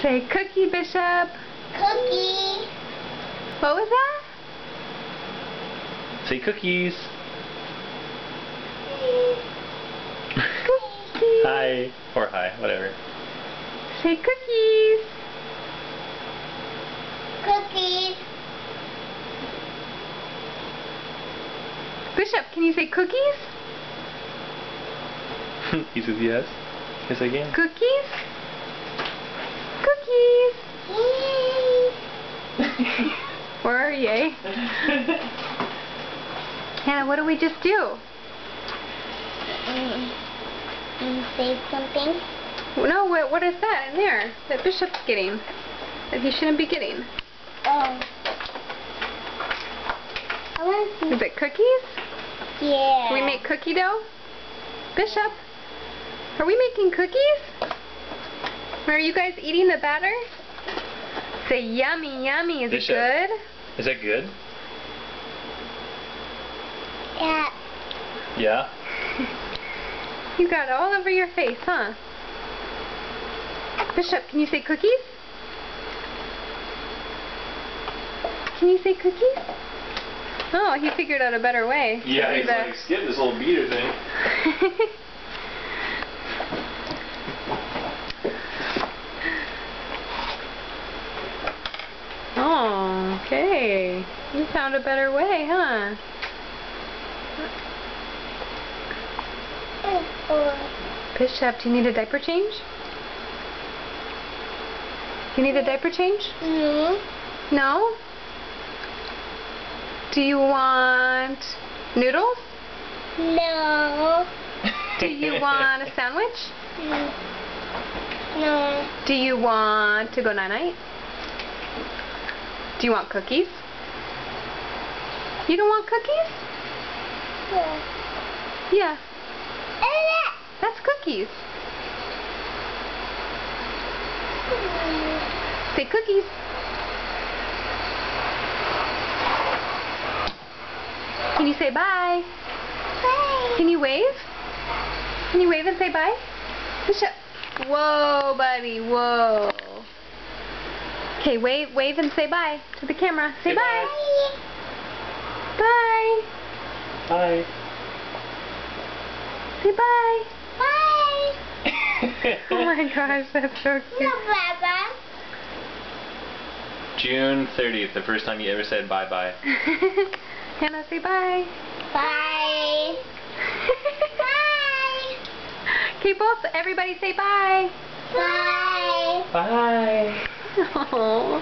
Say cookie, Bishop. Cookie. What was that? Say cookies. Cookies. Hi. Or hi, whatever. Say cookies. Cookies. Bishop, can you say cookies? He says yes. Yes, I can. Cookies? Cookies! Yay. Or yay. Hannah, what do we just do? Say something. No, what is that in there that Bishop's getting? That he shouldn't be getting? I want to. Is it cookies? Yeah. Can we make cookie dough? Bishop, are we making cookies? Are you guys eating the batter? Say yummy, yummy. Is Bishop. it good? Is that good? Yeah. Yeah. You got it all over your face, huh? Bishop, can you say cookies? Can you say cookies? Oh, he figured out a better way. Yeah, he's like, skip this little beater thing. Oh, okay. You found a better way, huh? Bishop, do you need a diaper change? You need a diaper change? No. No? Do you want noodles? No. Do you want a sandwich? No. Do you want to go night-night? Do you want cookies? You don't want cookies? Yeah. That's cookies. Say cookies. Can you say bye? Bye. Can you wave? Can you wave and say bye? Bishop. Whoa, buddy, whoa. Okay, wave and say bye to the camera. Say bye. Bye. Bye. Say bye. Bye. Oh my gosh, that's so cute. No, Baba. June 30th, the first time you ever said bye-bye. Hannah, say bye. Bye. Bye. Okay, everybody say bye. Bye. Bye. Aww.